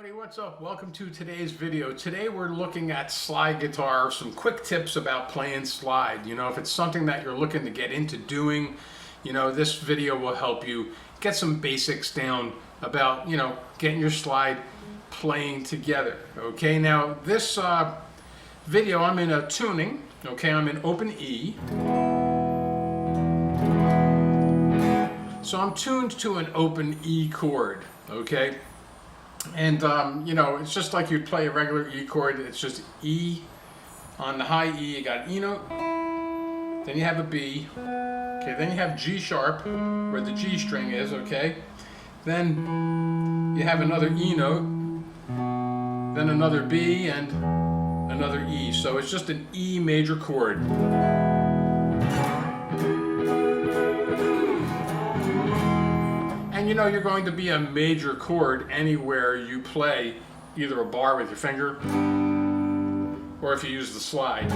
everybody, what's up? Welcome to today's video. Today we're looking at slide guitar, some quick tips about playing slide. You know, if it's something that you're looking to get into doing, you know, this video will help you get some basics down about, you know, getting your slide playing together. Okay, now this video I'm in a tuning, okay, I'm in open E. So I'm tuned to an open E chord, okay? And, you know, it's just like you'd play a regular E chord. It's just E on the high E. You got E note, then you have a B, okay, then you have G sharp, where the G string is, okay? Then you have another E note, then another B, and another E. So it's just an E major chord. And you know, you're going to be a major chord anywhere you play either a bar with your finger or if you use the slide.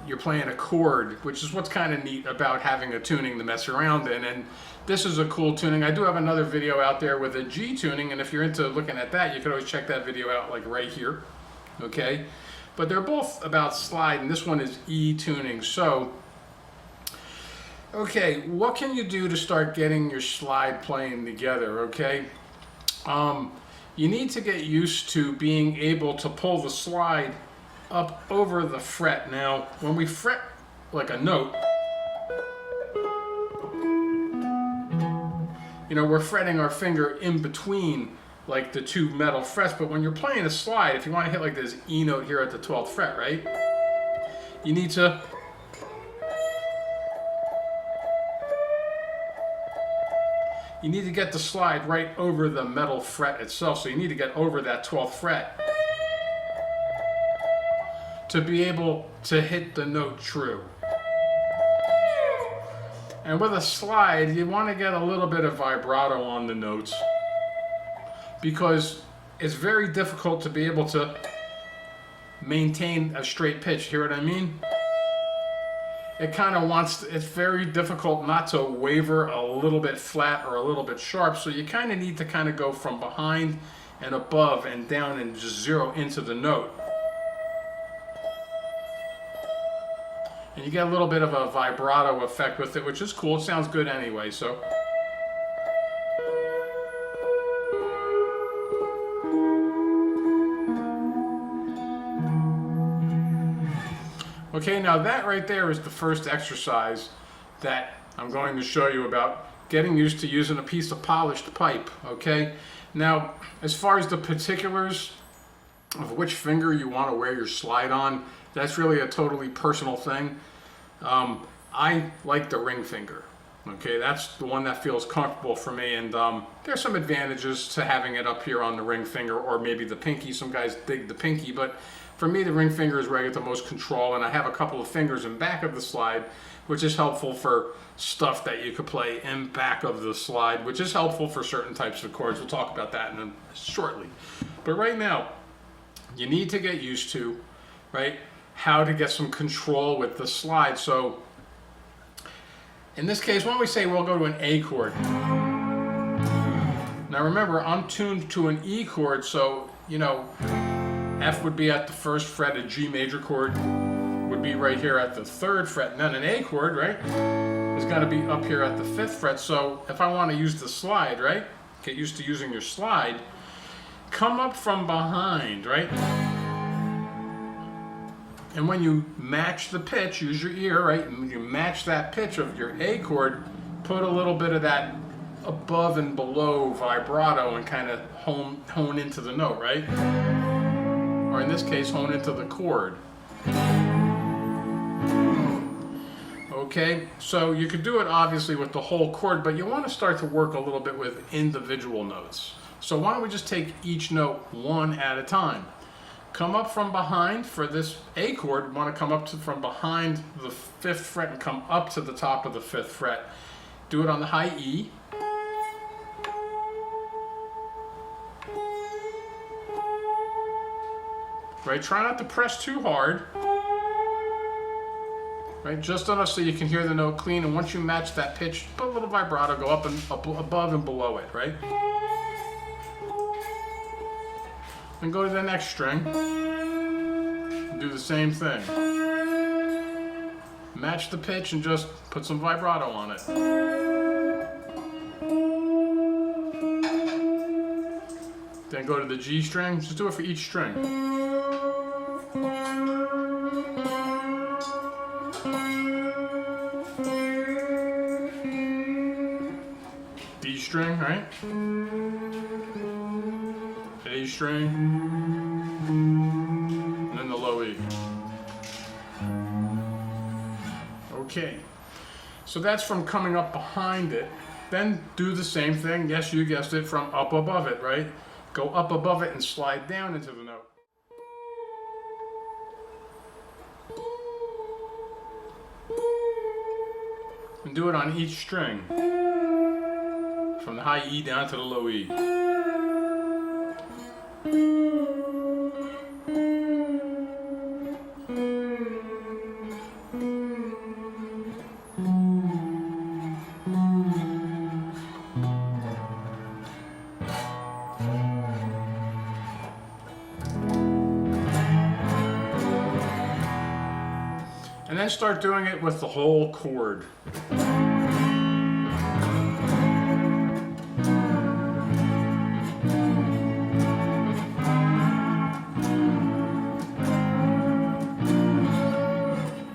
You're playing a chord, which is what's kind of neat about having a tuning to mess around in. And this is a cool tuning. I do have another video out there with a G tuning, and if you're into looking at that, you can always check that video out, like right here, okay? But they're both about slide, and this one is E tuning. So okay, what can you do to start getting your slide playing together, okay? You need to get used to being able to pull the slide up over the fret. Now, when we fret like a note, you know, we're fretting our finger in between like the two metal frets, but when you're playing a slide, if you want to hit like this E note here at the 12th fret, right? You need to get the slide right over the metal fret itself. So you need to get over that 12th fret to be able to hit the note true. And with a slide, you want to get a little bit of vibrato on the notes because it's very difficult to be able to maintain a straight pitch. Hear what I mean? It kind of wants, it's very difficult not to waver a little bit flat or a little bit sharp, so you kind of need to kind of go from behind and above and down and just zero into the note. And you get a little bit of a vibrato effect with it, which is cool. It sounds good anyway, so. Okay, now that right there is the first exercise that I'm going to show you about getting used to using a piece of polished pipe, okay? Now, as far as the particulars of which finger you want to wear your slide on, that's really a totally personal thing. I like the ring finger, okay? That's the one that feels comfortable for me, and there's some advantages to having it up here on the ring finger or maybe the pinky. Some guys dig the pinky, but for me, the ring finger is where I get the most control, and I have a couple of fingers in back of the slide, which is helpful for stuff that you could play in back of the slide, which is helpful for certain types of chords. We'll talk about that shortly. But right now, you need to get used to, right, how to get some control with the slide. So in this case, when we say we'll go to an A chord. Now remember, I'm tuned to an E chord, so, you know, F would be at the 1st fret, a G major chord would be right here at the 3rd fret, and then an A chord, right, is going to be up here at the 5th fret. So if I want to use the slide, right, get used to using your slide, come up from behind, right, and when you match the pitch, use your ear, right, and when you match that pitch of your A chord, put a little bit of that above and below vibrato and kind of hone into the note, right? Or in this case, hone into the chord. Okay, so you could do it obviously with the whole chord, but you want to start to work a little bit with individual notes. So why don't we just take each note one at a time? Come up from behind for this A chord. Want to come up from behind the 5th fret and come up to the top of the 5th fret. Do it on the high E. Right, try not to press too hard. right? Just enough so you can hear the note clean, and once you match that pitch, put a little vibrato, go up and up, above and below it, right? And go to the next string, do the same thing. Match the pitch and just put some vibrato on it. Then go to the G string, just do it for each string. D string, right? A string, and then the low E. Okay, so that's from coming up behind it. Then do the same thing, yes, you guessed it, from up above it, right? Go up above it and slide down into the note. And do it on each string, from the high E down to the low E. And then start doing it with the whole chord.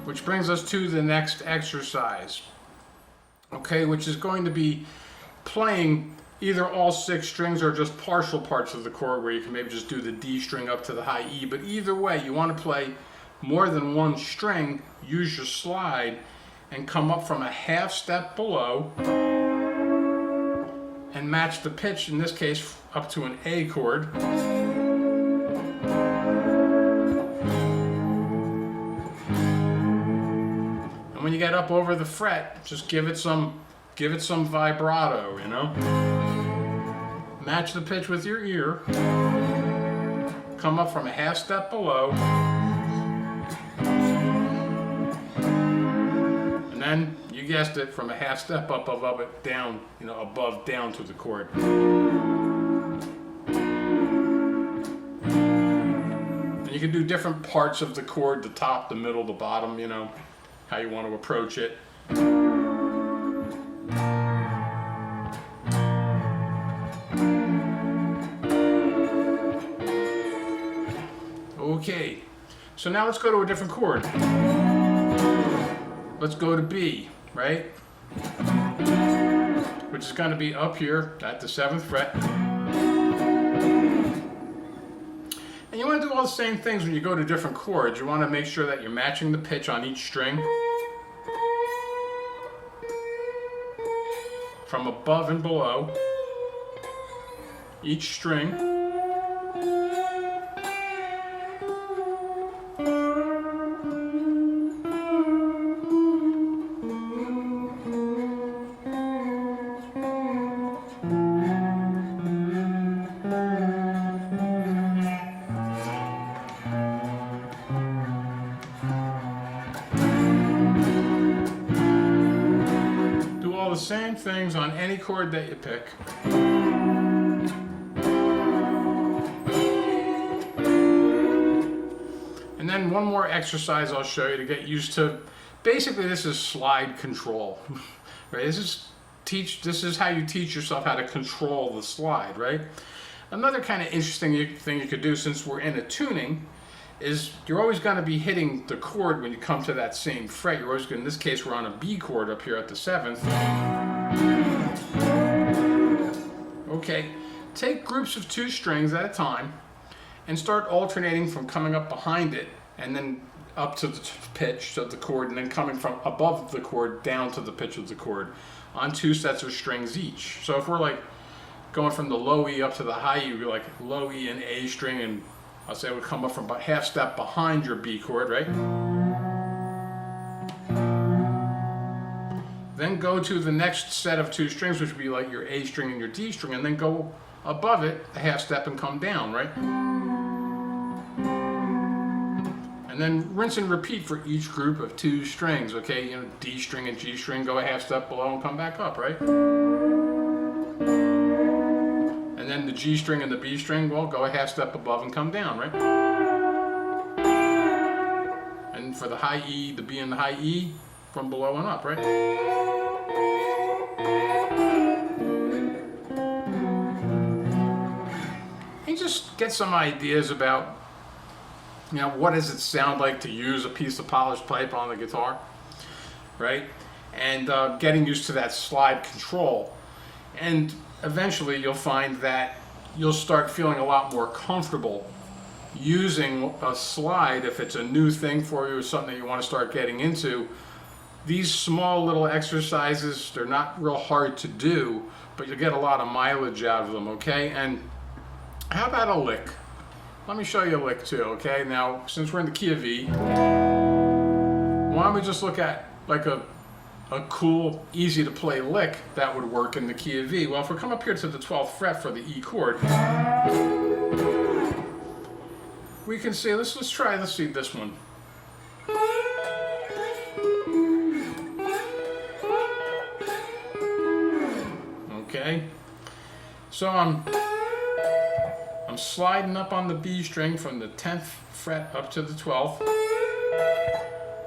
Which brings us to the next exercise, okay, which is going to be playing either all 6 strings or just partial parts of the chord, where you can maybe just do the D string up to the high E, but either way, you want to play more than one string, use your slide, and come up from a half step below and match the pitch, in this case, up to an A chord. And when you get up over the fret, just give it some vibrato, you know? Match the pitch with your ear, come up from a half step below, and then, you guessed it, from a half step up above it, down, you know, above, down to the chord. And you can do different parts of the chord, the top, the middle, the bottom, you know, how you want to approach it. Okay, so now let's go to a different chord. Let's go to B, right? Which is going to be up here at the 7th fret. And you want to do all the same things when you go to different chords. You want to make sure that you're matching the pitch on each string, from above and below each string. The same things on any chord that you pick. And then one more exercise I'll show you to get used to. Basically, this is slide control, right? This is how you teach yourself how to control the slide, right? Another kind of interesting thing you could do, since we're in a tuning, is you're always going to be hitting the chord when you come to that same fret. You're always going, in this case, we're on a B chord up here at the 7th. Okay, take groups of 2 strings at a time and start alternating from coming up behind it and then up to the pitch of the chord, and then coming from above the chord down to the pitch of the chord on 2 sets of strings each. So if we're like going from the low E up to the high E, we're like low E and A string, and I'll say we come up from about half step behind your B chord, right? Then go to the next set of 2 strings, which would be like your A string and your D string, and then go above it a half step and come down, right? And And then rinse and repeat for each group of 2 strings, okay? You know, D string and G string, go a half step below and come back up, right? And then the G string and the B string, well, go a half step above and come down, right? And for the high E, the B and the high E, from below and up, right? And just get some ideas about, you know, what does it sound like to use a piece of polished pipe on the guitar, right? And getting used to that slide control. And eventually you'll find that you'll start feeling a lot more comfortable using a slide if it's a new thing for you or something that you want to start getting into. These small little exercises, they're not real hard to do, but you'll get a lot of mileage out of them, okay? And how about a lick? Let me show you a lick too, okay? Now, since we're in the key of V, why don't we just look at like a cool, easy to play lick that would work in the key of V? Well, if we come up here to the 12th fret for the E chord, we can see, let's see this one. Okay, so I'm sliding up on the B string from the 10th fret up to the 12th,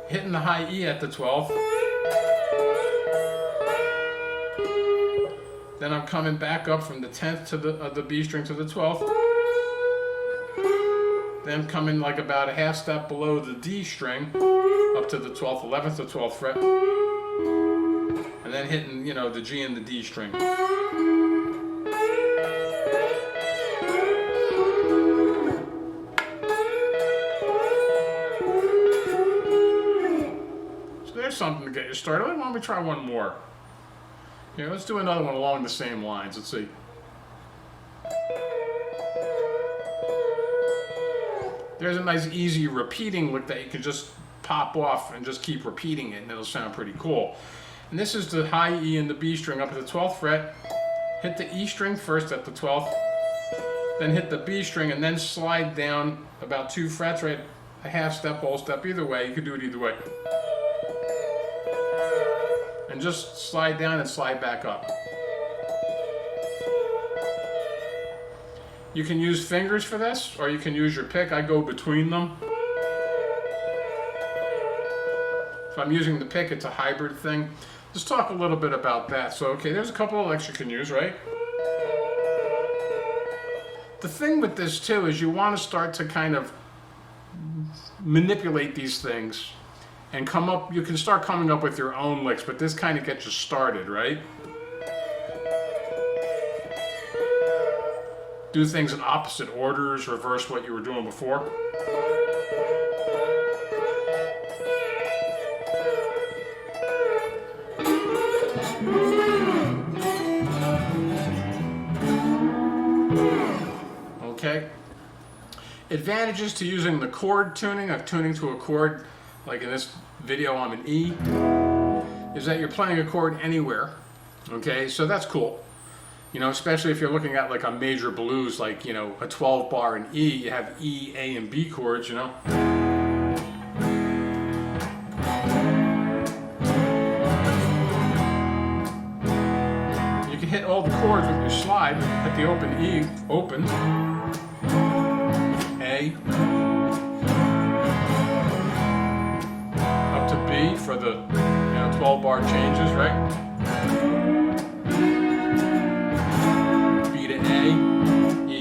hitting the high E at the 12th, then I'm coming back up from the 10th to the B string to the 12th, then coming like about a half step below the D string up to the 12th, 11th to 12th fret, and then hitting, you know, the G and the D string. Something to get you started. Why don't we try one more? Here, let's do another one along the same lines. Let's see. There's a nice easy repeating lick that you can just pop off and just keep repeating it and it'll sound pretty cool. And this is the high E and the B string up at the 12th fret. Hit the E string first at the 12th, then hit the B string and then slide down about 2 frets, right? A half step, whole step, either way. You can do it either way. And just slide down and slide back up. You can use fingers for this, or you can use your pick. I go between them. If I'm using the pick, it's a hybrid thing. Let's talk a little bit about that. So, okay, there's a couple of licks you can use, right? The thing with this, too, is you want to start to kind of manipulate these things and come up, you can start coming up with your own licks, but this kind of gets you started, right? Do things in opposite orders, reverse what you were doing before. Okay. Advantages to using the chord tuning, of tuning to a chord, like in this video I'm in E, is that you're playing a chord anywhere, okay? So that's cool. You know, especially if you're looking at like a major blues, like, you know, a 12 bar in E, you have E, A, and B chords, you know? You can hit all the chords with your slide, hit the open E, open, A, up to B for the, you know, 12 bar changes, right? B to A, E.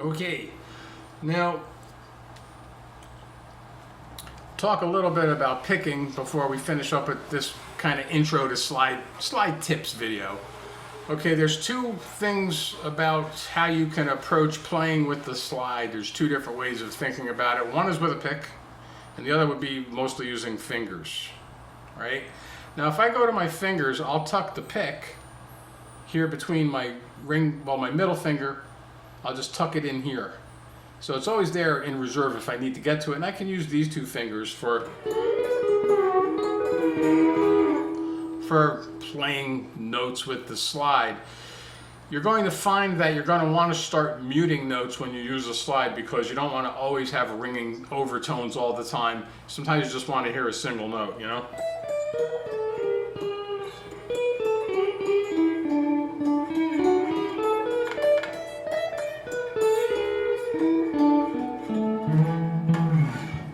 Okay, now talk a little bit about picking before we finish up with this kind of intro to slide tips video. Okay, there's two things about how you can approach playing with the slide. There's two different ways of thinking about it. One is with a pick, and the other would be mostly using fingers, right? Now, if I go to my fingers, I'll tuck the pick here between my my middle finger. I'll just tuck it in here. So it's always there in reserve if I need to get to it, and I can use these two fingers for playing notes with the slide. You're going to find that you're going to want to start muting notes when you use a slide because you don't want to always have ringing overtones all the time. Sometimes you just want to hear a single note, you know?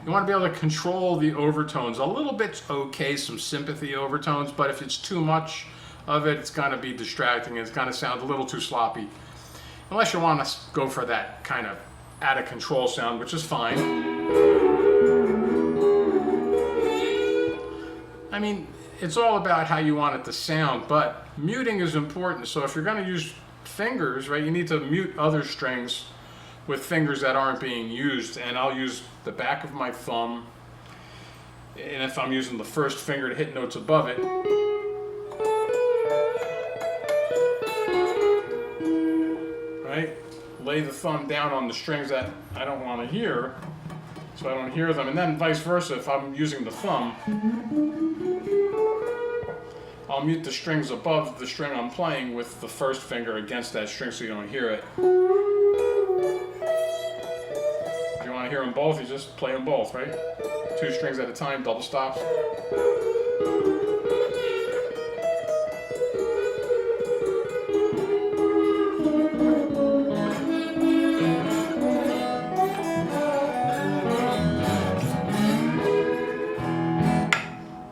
You want to be able to control the overtones. A little bit's okay, some sympathy overtones, but if it's too much of it, it's going to be distracting and it's going to sound a little too sloppy. Unless you want to go for that kind of out of control sound, which is fine. I mean, it's all about how you want it to sound, but muting is important. So if you're going to use fingers, right, you need to mute other strings with fingers that aren't being used, and I'll use the back of my thumb, and if I'm using the first finger to hit notes above it, right, lay the thumb down on the strings that I don't want to hear, so I don't hear them, and then vice versa, if I'm using the thumb, I'll mute the strings above the string I'm playing with the first finger against that string so you don't hear it. Hear them both, you just play them both, right? Two strings at a time, double stops.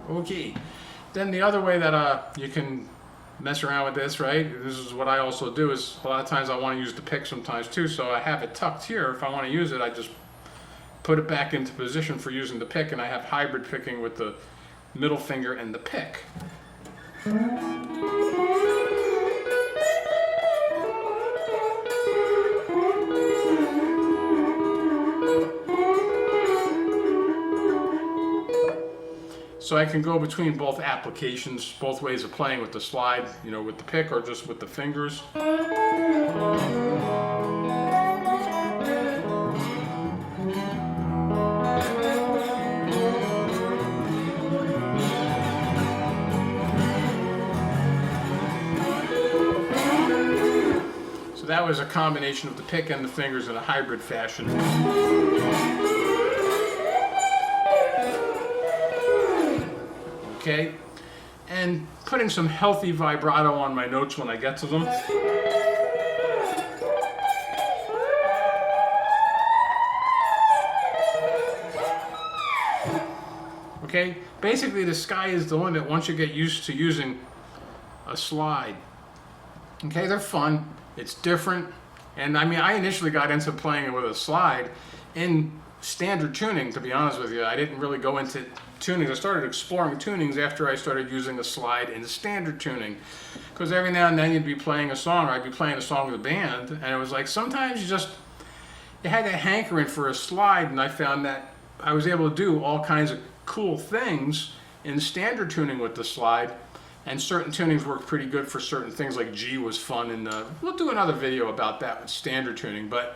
Okay, then the other way that you can mess around with this, right? This is what I also do, is a lot of times I want to use the pick sometimes too, so I have it tucked here. If I want to use it, I just put it back into position for using the pick, and I have hybrid picking with the middle finger and the pick. So I can go between both applications, both ways of playing with the slide, you know, with the pick or just with the fingers. That was a combination of the pick and the fingers in a hybrid fashion. Okay, and putting some healthy vibrato on my notes when I get to them. Okay, basically the sky is the limit once you get used to using a slide. Okay, they're fun. It's different, and I mean, I initially got into playing it with a slide in standard tuning, to be honest with you. I didn't really go into tunings. I started exploring tunings after I started using a slide in standard tuning, because every now and then you'd be playing a song, or I'd be playing a song with a band, and it was like sometimes you had that hankering for a slide, and I found that I was able to do all kinds of cool things in standard tuning with the slide. And certain tunings work pretty good for certain things, like G was fun, and we'll do another video about that with standard tuning. But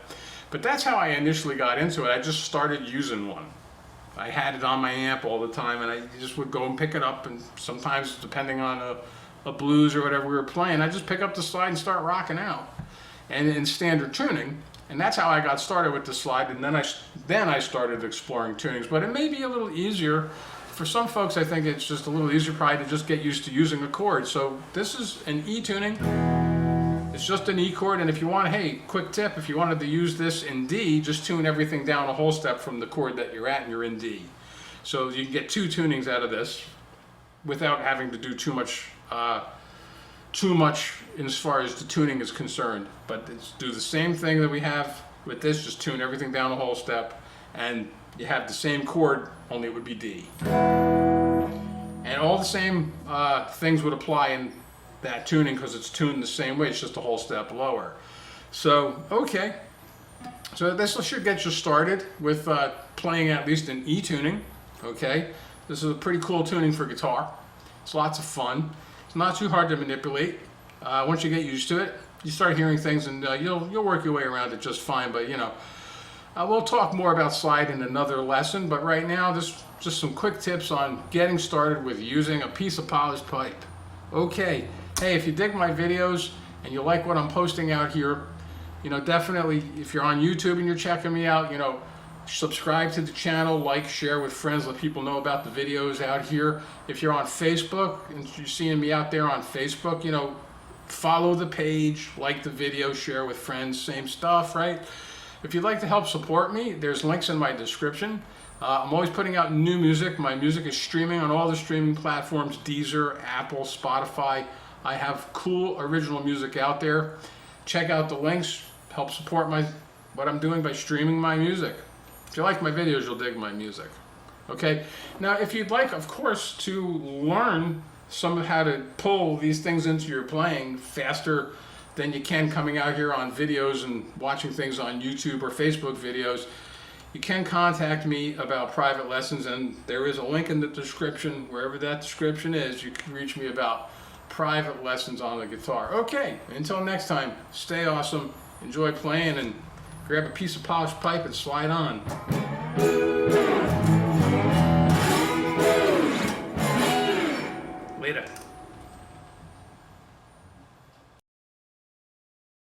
that's how I initially got into it. I just started using one. I had it on my amp all the time, and I just would go and pick it up, and sometimes, depending on a blues or whatever we were playing, I just pick up the slide and start rocking out. And in standard tuning, and that's how I got started with the slide, and then I started exploring tunings. But it may be a little easier. For some folks, I think it's just a little easier probably to just get used to using a chord. So this is an E tuning. It's just an E chord, and if you want, hey, quick tip, if you wanted to use this in D, just tune everything down a whole step from the chord that you're at, and you're in D. So you can get two tunings out of this without having to do too much as far as the tuning is concerned. But do the same thing that we have with this, just tune everything down a whole step, and you have the same chord, only it would be D. And all the same things would apply in that tuning because it's tuned the same way. It's just a whole step lower. So, okay. So this should get you started with playing at least an E tuning, okay? This is a pretty cool tuning for guitar. It's lots of fun. It's not too hard to manipulate. Once you get used to it, you start hearing things and you'll work your way around it just fine. But you know, we'll talk more about slide in another lesson. But right now, just some quick tips on getting started with using a piece of polished pipe. Okay. Hey, if you dig my videos and you like what I'm posting out here, you know, definitely, if you're on YouTube and you're checking me out, you know, subscribe to the channel, like, share with friends, let people know about the videos out here. If you're on Facebook and you're seeing me out there on Facebook, you know, follow the page, like the video, share with friends, same stuff, right? If you'd like to help support me, there's links in my description. I'm always putting out new music. My music is streaming on all the streaming platforms, Deezer, Apple, Spotify. I have cool original music out there. Check out the links. Help support what I'm doing by streaming my music. If you like my videos, you'll dig my music. Okay? Now, if you'd like, of course, to learn some of how to pull these things into your playing faster than you can coming out here on videos and watching things on YouTube or Facebook videos, you can contact me about private lessons, and there is a link in the description. Wherever that description is, you can reach me about private lessons on the guitar. Okay, until next time, stay awesome. Enjoy playing and grab a piece of polished pipe and slide on. Later.